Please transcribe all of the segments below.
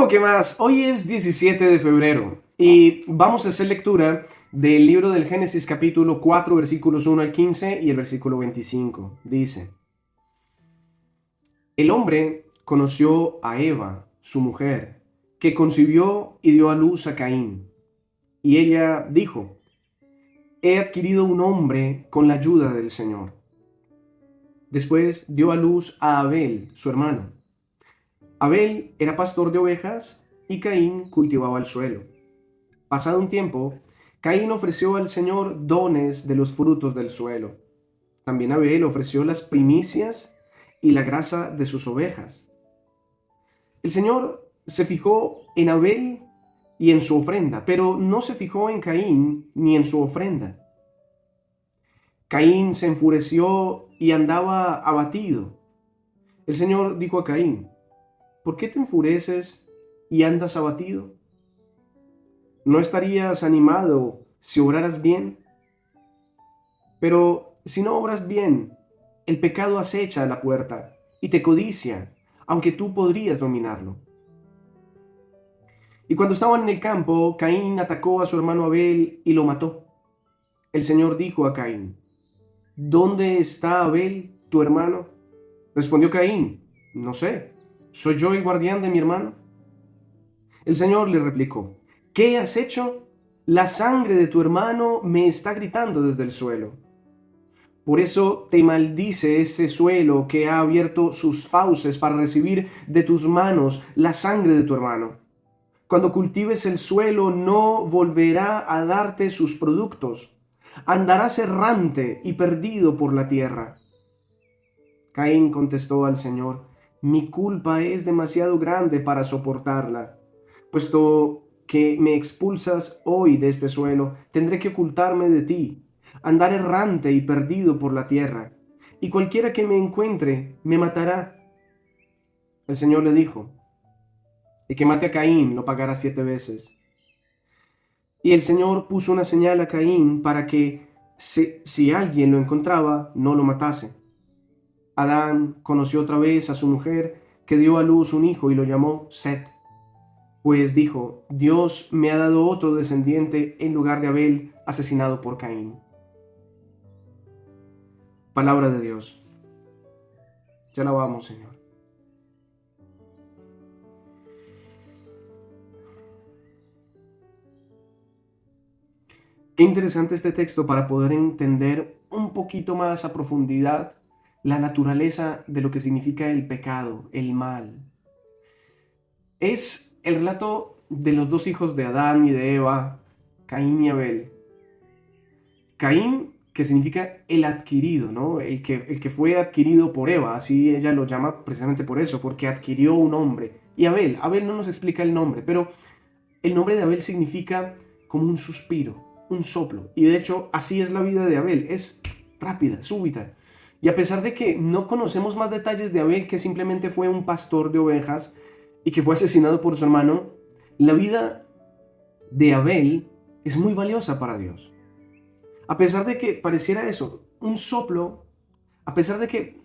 Bueno, ¿qué más? Hoy es 17 de febrero y vamos a hacer lectura del libro del Génesis capítulo 4 versículos 1 al 15 y el versículo 25. Dice, el hombre conoció a Eva, su mujer, que concibió y dio a luz a Caín. Y ella dijo, he adquirido un hombre con la ayuda del Señor. Después dio a luz a Abel, su hermano. Abel era pastor de ovejas y Caín cultivaba el suelo. Pasado un tiempo, Caín ofreció al Señor dones de los frutos del suelo. También Abel ofreció las primicias y la grasa de sus ovejas. El Señor se fijó en Abel y en su ofrenda, pero no se fijó en Caín ni en su ofrenda. Caín se enfureció y andaba abatido. El Señor dijo a Caín, ¿por qué te enfureces y andas abatido? ¿No estarías animado si obraras bien? Pero si no obras bien, el pecado acecha a la puerta y te codicia, aunque tú podrías dominarlo. Y cuando estaban en el campo, Caín atacó a su hermano Abel y lo mató. El Señor dijo a Caín, ¿dónde está Abel, tu hermano? Respondió Caín, no sé, ¿soy yo el guardián de mi hermano? El Señor le replicó, ¿qué has hecho? La sangre de tu hermano me está gritando desde el suelo. Por eso te maldice ese suelo que ha abierto sus fauces para recibir de tus manos la sangre de tu hermano. Cuando cultives el suelo no volverá a darte sus productos. Andarás errante y perdido por la tierra. Caín contestó al Señor, mi culpa es demasiado grande para soportarla. Puesto que me expulsas hoy de este suelo, tendré que ocultarme de ti, andar errante y perdido por la tierra, y cualquiera que me encuentre me matará. El Señor le dijo, el que mate a Caín lo pagará 7 veces. Y el Señor puso una señal a Caín para que si alguien lo encontraba, no lo matase. Adán conoció otra vez a su mujer, que dio a luz un hijo y lo llamó Set. Pues dijo, Dios me ha dado otro descendiente en lugar de Abel, asesinado por Caín. Palabra de Dios. Te alabamos, Señor. Qué interesante este texto para poder entender un poquito más a profundidad la naturaleza de lo que significa el pecado, el mal. Es el relato de los dos hijos de Adán y de Eva, Caín y Abel. Caín, que significa el adquirido, ¿no? El que fue adquirido por Eva, así ella lo llama precisamente por eso, porque adquirió un hombre. Y Abel no nos explica el nombre, pero el nombre de Abel significa como un suspiro, un soplo. Y de hecho, así es la vida de Abel, es rápida, súbita. Y a pesar de que no conocemos más detalles de Abel, que simplemente fue un pastor de ovejas y que fue asesinado por su hermano, la vida de Abel es muy valiosa para Dios. A pesar de que pareciera eso, un soplo, a pesar de que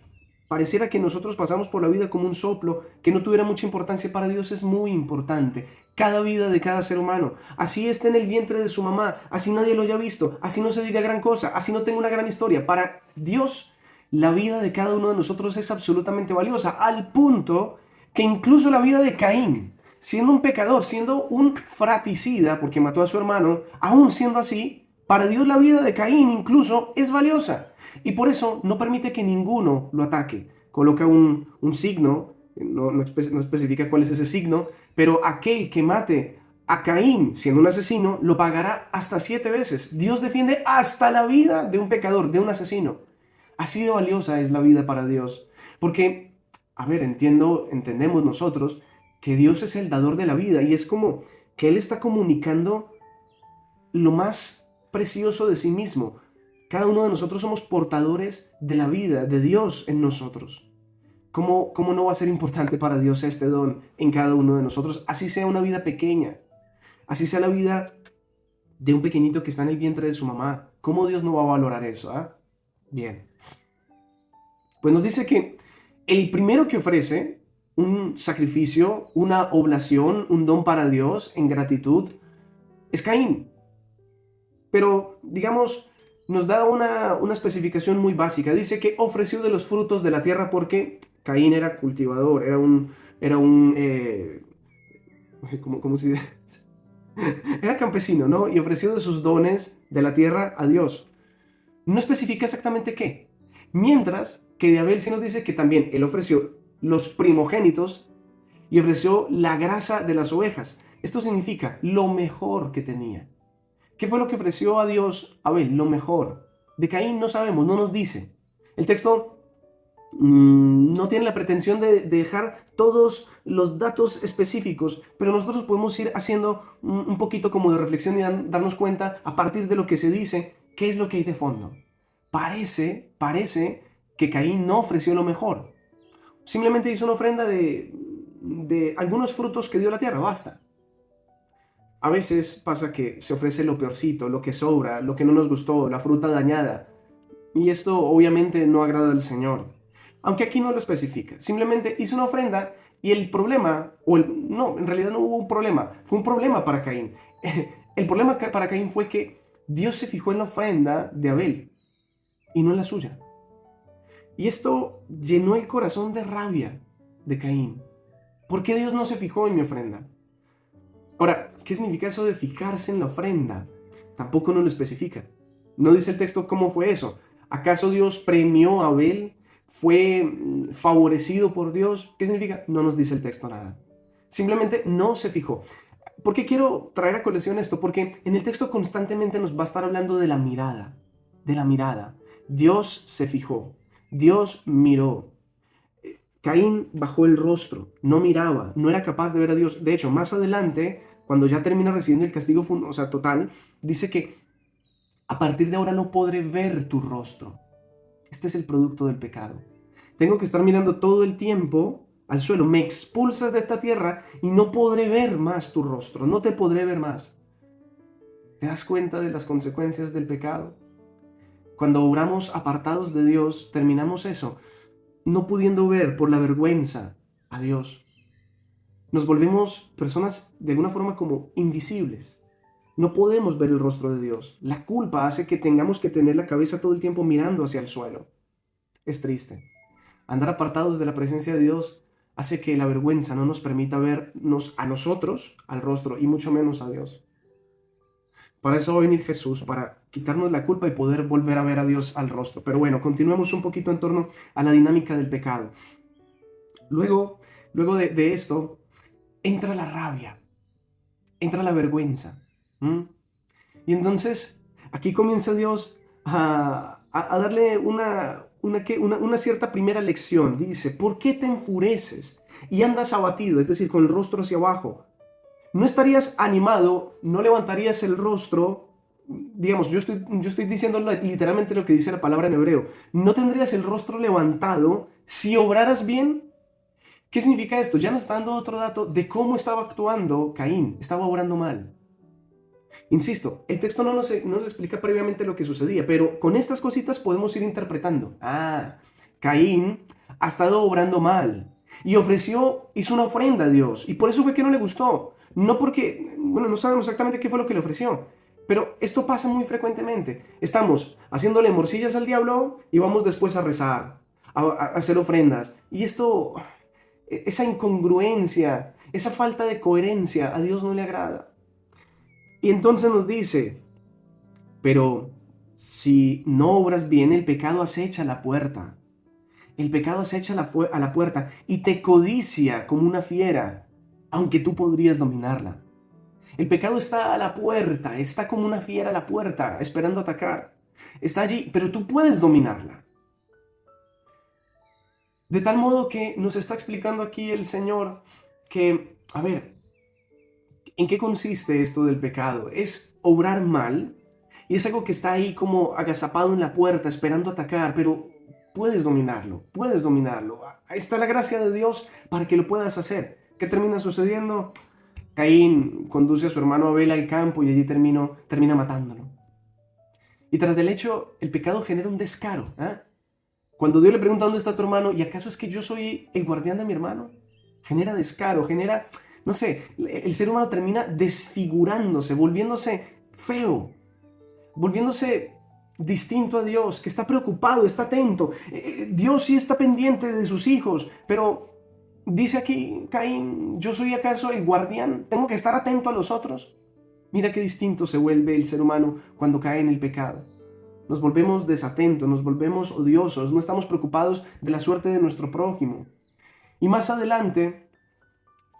pareciera que nosotros pasamos por la vida como un soplo, que no tuviera mucha importancia, para Dios es muy importante. Cada vida de cada ser humano, así está en el vientre de su mamá, así nadie lo haya visto, así no se diga gran cosa, así no tenga una gran historia. Para Dios, la vida de cada uno de nosotros es absolutamente valiosa, al punto que incluso la vida de Caín, siendo un pecador, siendo un fratricida, porque mató a su hermano, aún siendo así, para Dios la vida de Caín incluso es valiosa. Y por eso no permite que ninguno lo ataque. Coloca un signo, no especifica cuál es ese signo, pero aquel que mate a Caín siendo un asesino lo pagará hasta 7 veces. Dios defiende hasta la vida de un pecador, de un asesino. Así de valiosa es la vida para Dios. Porque, a ver, entendemos nosotros que Dios es el dador de la vida y es como que Él está comunicando lo más precioso de sí mismo. Cada uno de nosotros somos portadores de la vida de Dios en nosotros. ¿Cómo no va a ser importante para Dios este don en cada uno de nosotros? Así sea una vida pequeña, así sea la vida de un pequeñito que está en el vientre de su mamá. ¿Cómo Dios no va a valorar eso? ¿Ah? Bien. Pues nos dice que el primero que ofrece un sacrificio, una oblación, un don para Dios en gratitud, es Caín. Pero, digamos, nos da una especificación muy básica. Dice que ofreció de los frutos de la tierra porque Caín era cultivador, ¿cómo se dice? Era campesino, ¿no? Y ofreció de sus dones de la tierra a Dios. No especifica exactamente qué. Mientras que de Abel sí nos dice que también él ofreció los primogénitos y ofreció la grasa de las ovejas. Esto significa lo mejor que tenía. ¿Qué fue lo que ofreció a Dios Abel? Lo mejor. De Caín no sabemos, no nos dice. El texto no tiene la pretensión de dejar todos los datos específicos, pero nosotros podemos ir haciendo un poquito como de reflexión y darnos cuenta a partir de lo que se dice, qué es lo que hay de fondo. Parece que Caín no ofreció lo mejor. Simplemente hizo una ofrenda de algunos frutos que dio la tierra, basta. A veces pasa que se ofrece lo peorcito, lo que sobra, lo que no nos gustó, la fruta dañada. Y esto obviamente no agrada al Señor. Aunque aquí no lo especifica. Simplemente hizo una ofrenda y el problema, no, en realidad no hubo un problema. Fue un problema para Caín. El problema para Caín fue que Dios se fijó en la ofrenda de Abel y no en la suya. Y esto llenó el corazón de rabia de Caín. ¿Por qué Dios no se fijó en mi ofrenda? Ahora, ¿qué significa eso de fijarse en la ofrenda? Tampoco nos lo especifica. No dice el texto cómo fue eso. ¿Acaso Dios premió a Abel? ¿Fue favorecido por Dios? ¿Qué significa? No nos dice el texto nada. Simplemente no se fijó. ¿Por qué quiero traer a colación esto? Porque en el texto constantemente nos va a estar hablando de la mirada. De la mirada. Dios se fijó. Dios miró. Caín bajó el rostro, no miraba, no era capaz de ver a Dios. De hecho, más adelante, cuando ya termina recibiendo el castigo, total, dice que a partir de ahora no podré ver tu rostro. Este es el producto del pecado. Tengo que estar mirando todo el tiempo al suelo. Me expulsas de esta tierra y no podré ver más tu rostro. No te podré ver más. ¿Te das cuenta de las consecuencias del pecado? Cuando oramos apartados de Dios, terminamos eso, no pudiendo ver por la vergüenza a Dios. Nos volvemos personas de alguna forma como invisibles. No podemos ver el rostro de Dios. La culpa hace que tengamos que tener la cabeza todo el tiempo mirando hacia el suelo. Es triste. Andar apartados de la presencia de Dios hace que la vergüenza no nos permita vernos a nosotros, al rostro, y mucho menos a Dios. Para eso va a venir Jesús, para quitarnos la culpa y poder volver a ver a Dios al rostro. Pero bueno, continuemos un poquito en torno a la dinámica del pecado. Luego de esto, entra la rabia, entra la vergüenza. Y entonces aquí comienza Dios a darle una cierta primera lección. Dice, ¿por qué te enfureces y andas abatido? Es decir, con el rostro hacia abajo. ¿No estarías animado? ¿No levantarías el rostro? Digamos, yo estoy diciendo literalmente lo que dice la palabra en hebreo. ¿No tendrías el rostro levantado si obraras bien? ¿Qué significa esto? Ya nos está dando otro dato de cómo estaba actuando Caín. Estaba obrando mal. Insisto, el texto no nos explica previamente lo que sucedía, pero con estas cositas podemos ir interpretando. Caín ha estado obrando mal y hizo una ofrenda a Dios y por eso fue que no le gustó. No porque, no sabemos exactamente qué fue lo que le ofreció, pero esto pasa muy frecuentemente. Estamos haciéndole morcillas al diablo y vamos después a rezar, a hacer ofrendas. Y esto, esa incongruencia, esa falta de coherencia a Dios no le agrada. Y entonces nos dice, pero si no obras bien, el pecado acecha a la puerta. El pecado acecha a la puerta y te codicia como una fiera, aunque tú podrías dominarla. El pecado está a la puerta, está como una fiera a la puerta, esperando atacar. Está allí, pero tú puedes dominarla. De tal modo que nos está explicando aquí el Señor que, a ver, ¿en qué consiste esto del pecado? Es obrar mal y es algo que está ahí como agazapado en la puerta esperando atacar, pero puedes dominarlo, puedes dominarlo. Ahí está la gracia de Dios para que lo puedas hacer. ¿Qué termina sucediendo? Caín conduce a su hermano Abel al campo y allí termina matándolo. Y tras del hecho, el pecado genera un descaro. Cuando Dios le pregunta dónde está tu hermano, ¿y acaso es que yo soy el guardián de mi hermano? genera descaro, genera, no sé, el ser humano termina desfigurándose, volviéndose feo, volviéndose distinto a Dios, que está preocupado, está atento. Dios sí está pendiente de sus hijos, pero dice aquí Caín, ¿yo soy acaso el guardián? ¿Tengo que estar atento a los otros? Mira qué distinto se vuelve el ser humano cuando cae en el pecado. Nos volvemos desatentos, nos volvemos odiosos, no estamos preocupados de la suerte de nuestro prójimo. Y más adelante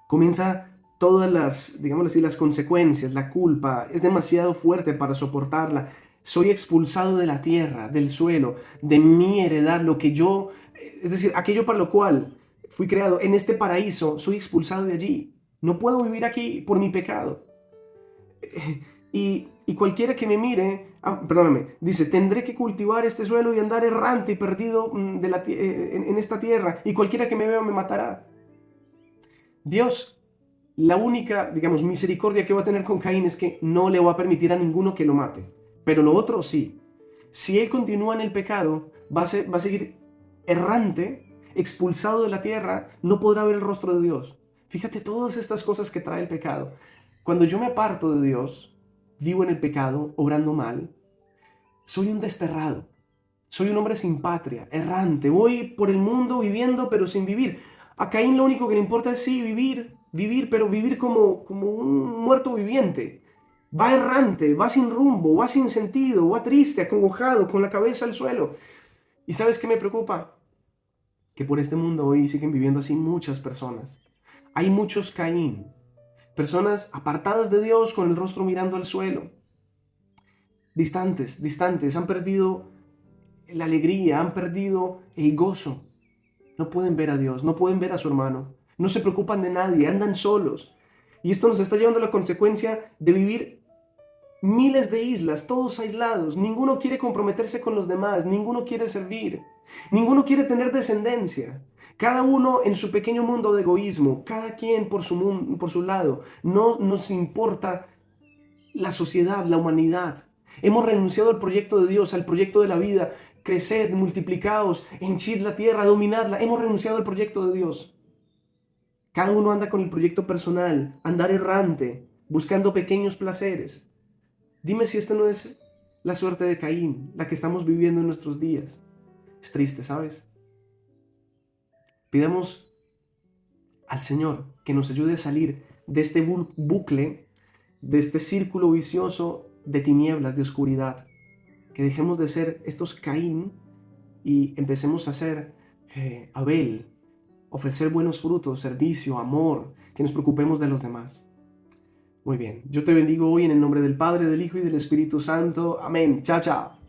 comienza todas las, digamos así, las consecuencias, la culpa, es demasiado fuerte para soportarla. Soy expulsado de la tierra, del suelo, de mi heredad, lo que yo, es decir, aquello para lo cual fui creado en este paraíso, soy expulsado de allí. No puedo vivir aquí por mi pecado. Y cualquiera que me mire, perdóname, dice, tendré que cultivar este suelo y andar errante y perdido en esta tierra, y cualquiera que me vea me matará. Dios, la única, digamos, misericordia que va a tener con Caín es que no le va a permitir a ninguno que lo mate. Pero lo otro sí. Si él continúa en el pecado, va a seguir errante, expulsado de la tierra, no podrá ver el rostro de Dios. Fíjate todas estas cosas que trae el pecado. Cuando yo me aparto de Dios, vivo en el pecado, obrando mal, soy un desterrado. Soy un hombre sin patria, errante. Voy por el mundo viviendo pero sin vivir. A Caín lo único que le importa es sí vivir, pero vivir como un muerto viviente. Va errante, va sin rumbo, va sin sentido, va triste, acongojado, con la cabeza al suelo. ¿Y sabes qué me preocupa? Que por este mundo hoy siguen viviendo así muchas personas. Hay muchos Caín, personas apartadas de Dios con el rostro mirando al suelo. Distantes, han perdido la alegría, han perdido el gozo. No pueden ver a Dios, no pueden ver a su hermano, no se preocupan de nadie, andan solos. Y esto nos está llevando a la consecuencia de vivir miles de islas, todos aislados. Ninguno quiere comprometerse con los demás, ninguno quiere servir, ninguno quiere tener descendencia. Cada uno en su pequeño mundo de egoísmo, cada quien por su lado. No nos importa la sociedad, la humanidad. Hemos renunciado al proyecto de Dios, al proyecto de la vida, crecer, multiplicaos, henchir la tierra, dominarla. Hemos renunciado al proyecto de Dios. Cada uno anda con el proyecto personal, andar errante, buscando pequeños placeres. Dime si esta no es la suerte de Caín, la que estamos viviendo en nuestros días. Es triste, ¿sabes? Pidamos al Señor que nos ayude a salir de este bucle, de este círculo vicioso de tinieblas, de oscuridad. Que dejemos de ser estos Caín y empecemos a ser Abel, ofrecer buenos frutos, servicio, amor, que nos preocupemos de los demás. Muy bien, yo te bendigo hoy en el nombre del Padre, del Hijo y del Espíritu Santo. Amén. Chao, chao.